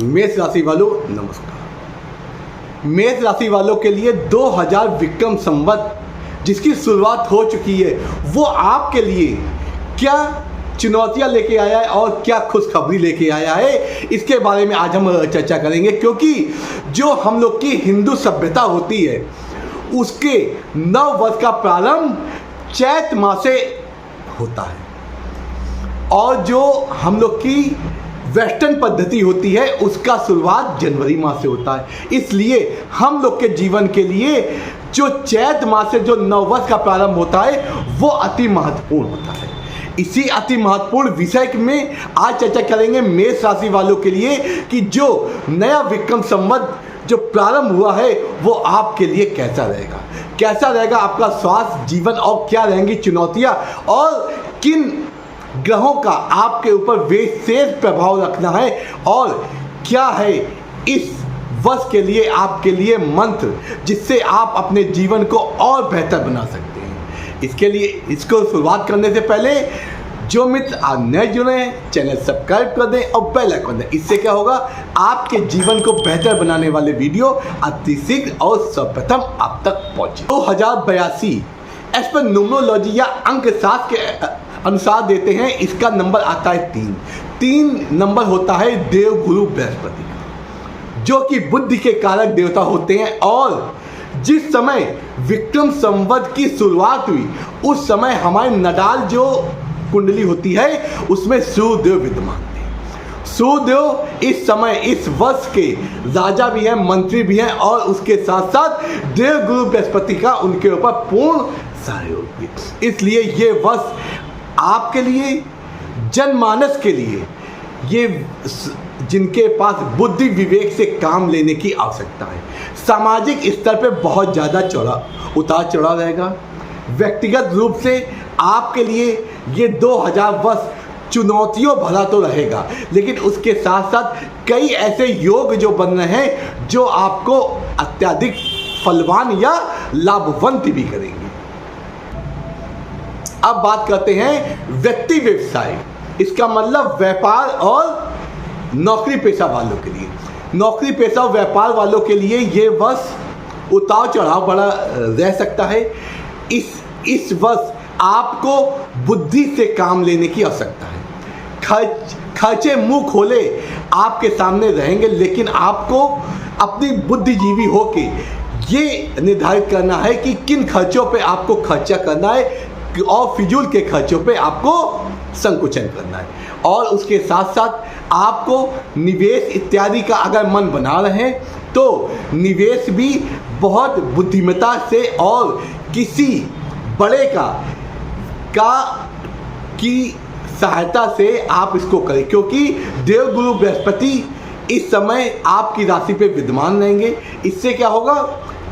मेष राशि वालों नमस्कार। मेष राशि वालों के लिए 2000 विक्रम संवत जिसकी शुरुआत हो चुकी है वो आपके लिए क्या चुनौतियां लेके आया है और क्या खुशखबरी लेके आया है, इसके बारे में आज हम चर्चा करेंगे। क्योंकि जो हम लोग की हिंदू सभ्यता होती है उसके नव वर्ष का प्रारंभ चैत माह से होता है और जो हम लोग की वेस्टर्न पद्धति होती है उसका शुरुआत जनवरी माह से होता है। इसलिए हम लोग के जीवन के लिए जो चैत माह से जो नववर्ष का प्रारंभ होता है वो अति महत्वपूर्ण होता है। इसी अति महत्वपूर्ण विषय में आज चर्चा करेंगे मेष राशि वालों के लिए कि जो नया विक्रम संवत जो प्रारंभ हुआ है वो आपके लिए कैसा रहेगा आपका स्वास्थ्य, जीवन और क्या रहेंगी चुनौतियां और किन ग्रहों का आपके ऊपर विशेष प्रभाव रखना है और क्या है इस वर्ष के लिए आपके लिए मंत्र जिससे आप अपने जीवन को और बेहतर बना सकते हैं। इसके लिए इसको शुरुआत करने से पहले जो मित्र आज नए जुड़े हैं चैनल सब्सक्राइब कर दें और बेल आइकन दें। इससे क्या होगा, आपके जीवन को बेहतर बनाने वाले वीडियो अति शीघ्र और सर्वप्रथम आप तक पहुंचे। 2082 एज पर न्यूमरोलॉजी या अंक शास्त्र के अनुसार देते हैं, इसका नंबर आता है 3 नंबर होता है देवगुरु बृहस्पति जो कि बुद्धि के कारक देवता होते हैं। और जिस समय विक्रम संवत की शुरुआत हुई उस समय हमारे नडाल जो कुंडली होती है उसमें सूर्यदेव विद्यमान थे। सूर्यदेव इस समय इस वर्ष के राजा भी हैं, मंत्री भी हैं और उसके साथ साथ देवगुरु बृहस्पति का उनके ऊपर पूर्ण सहयोग भी। इसलिए ये वर्ष आपके लिए, जनमानस के लिए, ये जिनके पास बुद्धि विवेक से काम लेने की आवश्यकता है, सामाजिक स्तर पे बहुत ज़्यादा उतार चढ़ाव रहेगा। व्यक्तिगत रूप से आपके लिए ये 2000 वर्ष चुनौतियों भरा तो रहेगा, लेकिन उसके साथ साथ कई ऐसे योग जो बन रहे हैं जो आपको अत्यधिक फलवान या लाभवंत भी करेंगे। अब बात करते हैं व्यक्ति व्यवसाय, इसका मतलब व्यापार और नौकरी पेशा वालों के लिए। नौकरी पेशा और व्यापार वालों के लिए ये वर्ष उतार चढ़ाव बड़ा रह सकता है। इस वर्ष आपको बुद्धि से काम लेने की आवश्यकता है। खर्चे मुंह खोले आपके सामने रहेंगे, लेकिन आपको अपनी बुद्धिजीवी होके ये निर्धारित करना है कि किन खर्चों पे आपको खर्चा करना है और फिजूल के खर्चों पे आपको संकुचन करना है। और उसके साथ साथ आपको निवेश इत्यादि का अगर मन बना रहे हैं तो निवेश भी बहुत बुद्धिमता से और किसी बड़े की सहायता से आप इसको करें, क्योंकि देवगुरु बृहस्पति इस समय आपकी राशि पे विद्यमान रहेंगे। इससे क्या होगा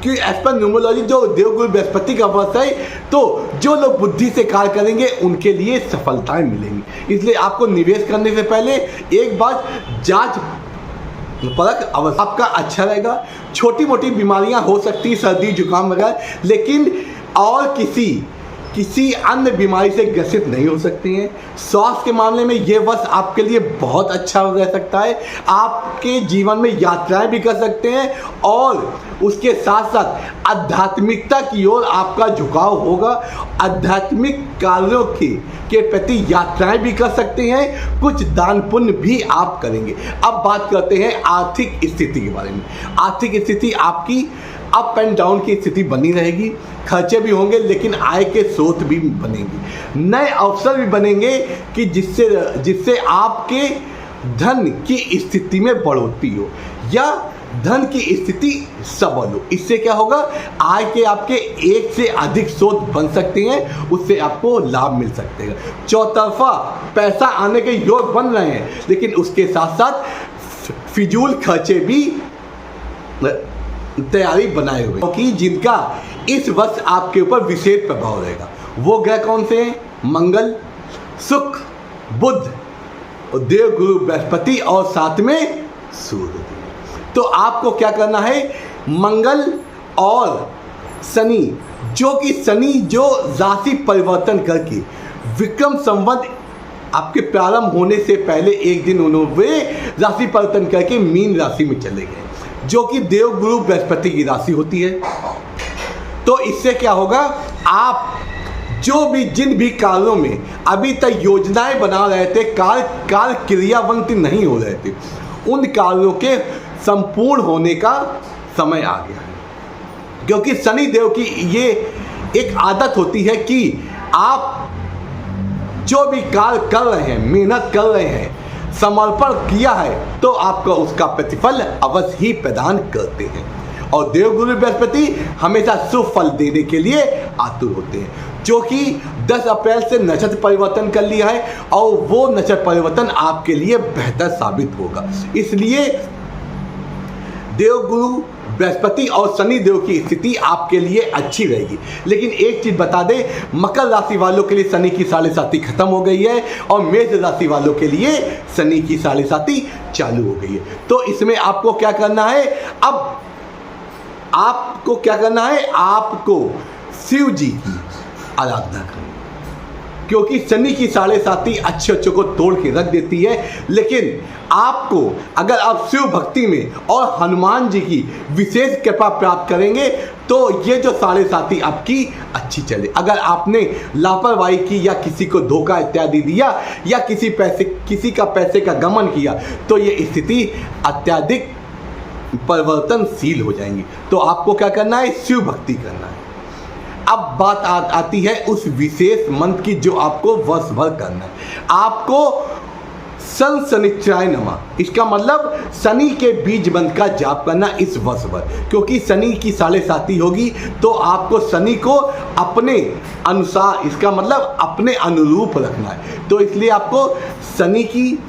कि एज पर न्यूमरोलॉजी जो देवगुरु बृहस्पति का वर्ष है तो जो लोग बुद्धि से कार्य करेंगे उनके लिए सफलताएं मिलेंगी। इसलिए आपको निवेश करने से पहले एक बार जांच परख अवश्य आपका अच्छा रहेगा। छोटी मोटी बीमारियां हो सकती है, सर्दी जुकाम वगैरह, लेकिन और किसी अन्य बीमारी से ग्रसित नहीं हो सकती हैं। स्वास्थ्य के मामले में ये वर्ष आपके लिए बहुत अच्छा रह सकता है। आपके जीवन में यात्राएं भी कर सकते हैं और उसके साथ साथ आध्यात्मिकता की ओर आपका झुकाव होगा। आध्यात्मिक कार्यों के प्रति यात्राएं भी कर सकते हैं, कुछ दान पुण्य भी आप करेंगे। अब बात करते हैं आर्थिक स्थिति के बारे में। आर्थिक स्थिति आपकी अप एंड डाउन की स्थिति बनी रहेगी, खर्चे भी होंगे लेकिन आय के स्रोत भी बनेंगे। नए अवसर भी बनेंगे कि जिससे आपके धन की स्थिति में बढ़ोतरी हो या धन की स्थिति सबल हो। इससे क्या होगा, आय के आपके एक से अधिक स्रोत बन सकते हैं, उससे आपको लाभ मिल सकते हैं। चौतरफा पैसा आने के योग बन रहे हैं, लेकिन उसके साथ साथ फिजूल खर्चे भी तैयारी बनाए हुए, क्योंकि जिनका इस वर्ष आपके ऊपर विशेष प्रभाव रहेगा। वो ग्रह कौन से हैं? मंगल, शुक्र, बुध और देवगुरु बृहस्पति और साथ में सूर्य। तो आपको क्या करना है, मंगल और शनि जो राशि परिवर्तन करके विक्रम संवत आपके प्रारंभ होने से पहले एक दिन उन्होंने राशि परिवर्तन करके मीन राशि में चले गए, जो कि देवगुरु बृहस्पति की राशि होती है। तो इससे क्या होगा, आप जिन भी कार्यों में अभी तक योजनाएं बना रहे थे, कार्य क्रियावंत नहीं हो रहे थे, उन कार्यों के संपूर्ण होने का समय आ गया है। क्योंकि शनि देव की ये एक आदत होती है कि आप जो भी कार्य कर रहे हैं, मेहनत कर रहे हैं, समर्पण किया है, तो आपको उसका प्रतिफल अवश्य ही प्रदान करते हैं। और देवगुरु बृहस्पति हमेशा शुभ फल देने के लिए आतुर होते हैं, जो कि 10 अप्रैल से नक्षत्र परिवर्तन कर लिया है और वो नक्षत्र परिवर्तन आपके लिए बेहतर साबित होगा। इसलिए देवगुरु बृहस्पति और शनि देव की स्थिति आपके लिए अच्छी रहेगी। लेकिन एक चीज बता दें, मकर राशि वालों के लिए शनि की 7.5 खत्म हो गई है और मेष राशि वालों के लिए शनि की 7.5 चालू हो गई है। तो इसमें आपको क्या करना है, अब आपको क्या करना है, आपको शिव जी की आराधना करनी, क्योंकि शनि की 7.5 अच्छे को तोड़ के रख देती है। लेकिन आपको अगर आप शिव भक्ति में और हनुमान जी की विशेष कृपा प्राप्त करेंगे तो ये जो 7.5 आपकी अच्छी चले। अगर आपने लापरवाही की या किसी को धोखा इत्यादि दिया या किसी का पैसे का गमन किया तो ये स्थिति अत्यधिक परिवर्तनशील हो जाएंगी। तो आपको क्या करना है, शिव भक्ति करना है। अब बात आती है उस विशेष मंत्र की जो आपको वर्ष भर करना है। आपको सन शनिश्चराय नमः, इसका मतलब शनि के बीज मंत्र का जाप करना इस वर्ष भर, क्योंकि शनि की 7.5 होगी तो आपको शनि को अपने अनुसार, इसका मतलब अपने अनुरूप रखना है। तो इसलिए आपको शनि की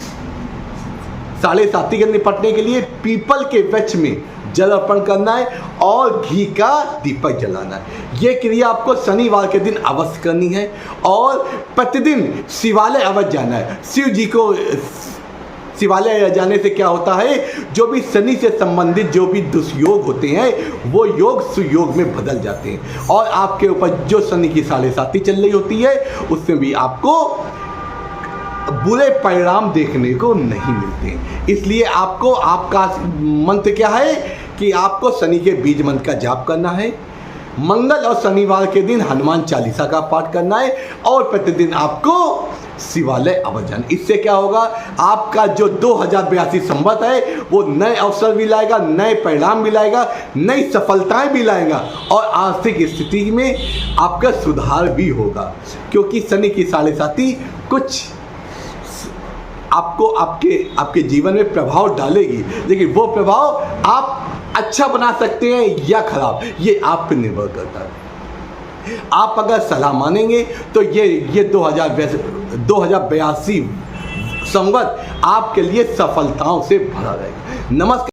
7.5 के निपटने के लिए पीपल के वृक्ष में जल अर्पण करना है और घी का दीपक जलाना है। ये क्रिया आपको शनिवार के दिन अवश्य करनी है और प्रतिदिन शिवालय अवश्य जाना है। शिव जी को शिवालय जाने से क्या होता है, जो भी शनि से संबंधित जो भी दुष्योग होते हैं वो योग सुयोग में बदल जाते हैं और आपके ऊपर जो शनि की 7.5 चल रही होती है उसमें भी आपको बुरे परिणाम देखने को नहीं मिलते। इसलिए आपको आपका मंत्र क्या है कि आपको शनि के बीज मंत्र का जाप करना है, मंगल और शनिवार के दिन हनुमान चालीसा का पाठ करना है और प्रतिदिन आपको शिवालय अवश्य जाना। इससे क्या होगा, आपका जो 2082 संवत है वो नए अवसर भी लाएगा, नए परिणाम भी लाएगा, नई सफलताएं भी लाएगा और आर्थिक स्थिति में आपका सुधार भी होगा। क्योंकि शनि की 7.5 कुछ आपको आपके जीवन में प्रभाव डालेगी, लेकिन वो प्रभाव आप अच्छा बना सकते हैं या खराब, ये आप पर निर्भर करता है। आप अगर सलाह मानेंगे तो ये 2082 संवत आपके लिए सफलताओं से भरा रहेगा। नमस्कार।